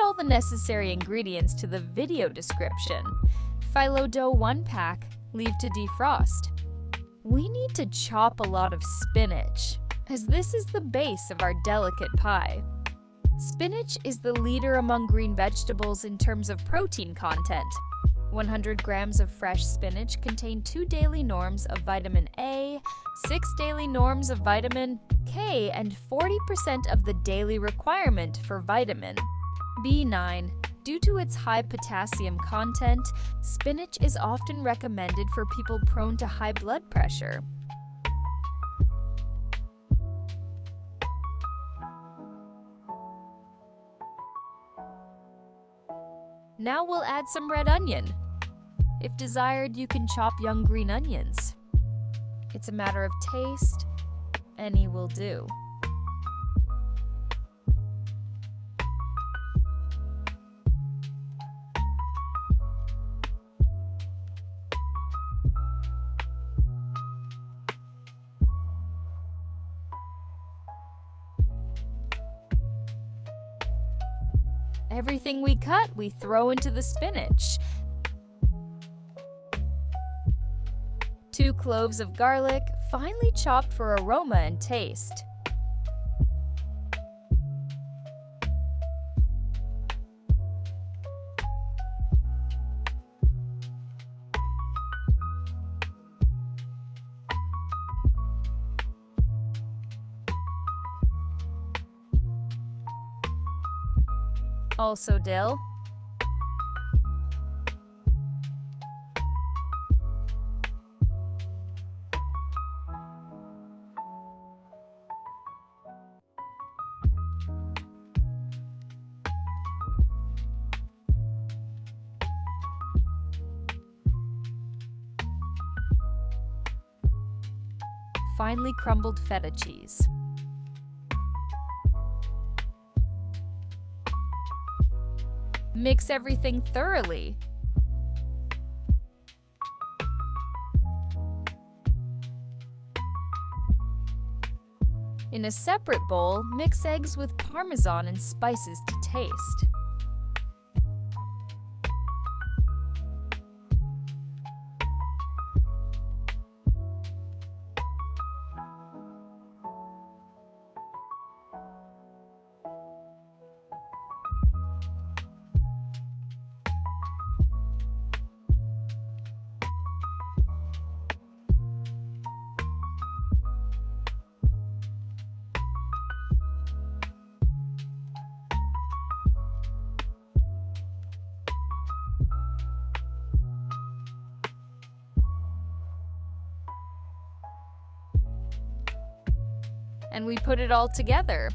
all the necessary ingredients to the video description. Phyllo dough 1 pack, leave to defrost. We need to chop a lot of spinach, as this is the base of our delicate pie. Spinach is the leader among green vegetables in terms of protein content. 100 grams of fresh spinach contain 2 daily norms of vitamin A, 6 daily norms of vitamin K, and 40% of the daily requirement for vitamin B9. Due to its high potassium content, spinach is often recommended for people prone to high blood pressure. Now we'll add some red onion. If desired, you can chop young green onions. It's a matter of taste. Any will do. Everything we cut, we throw into the spinach. 2 cloves of garlic, finely chopped for aroma and taste. Also dill. Finely crumbled feta cheese. Mix everything thoroughly. In a separate bowl, mix eggs with Parmesan and spices to taste. And we put it all together.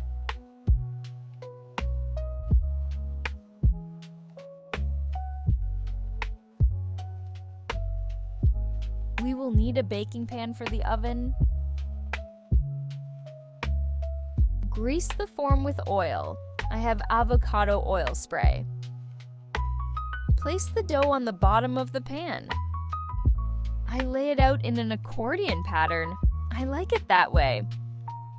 We will need a baking pan for the oven. Grease the form with oil. I have avocado oil spray. Place the dough on the bottom of the pan. I lay it out in an accordion pattern. I like it that way.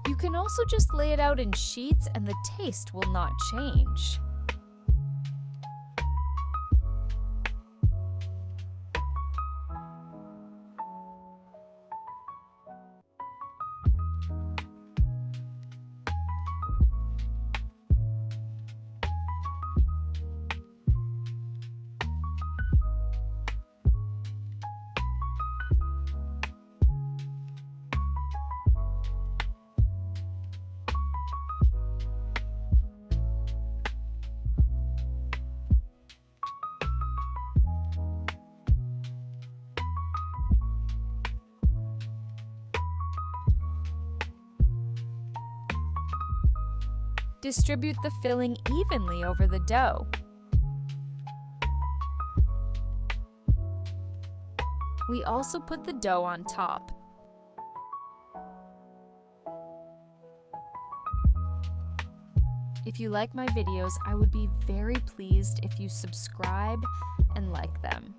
You can also just lay it out in sheets and the taste will not change. Distribute the filling evenly over the dough. We also put the dough on top. If you like my videos, I would be very pleased if you subscribe and like them.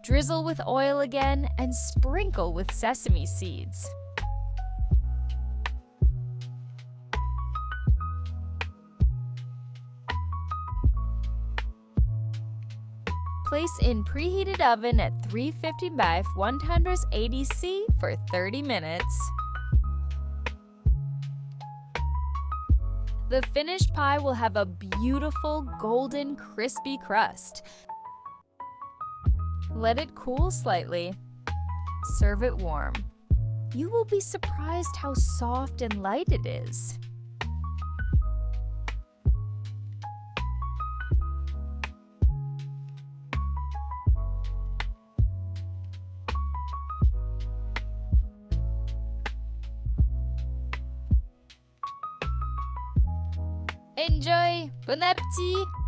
Drizzle with oil again and sprinkle with sesame seeds. Place in preheated oven at 350 by 180 C for 30 minutes. The finished pie will have a beautiful golden crispy crust. Let it cool slightly. Serve it warm. You will be surprised how soft and light it is. Enjoy! Bon appétit!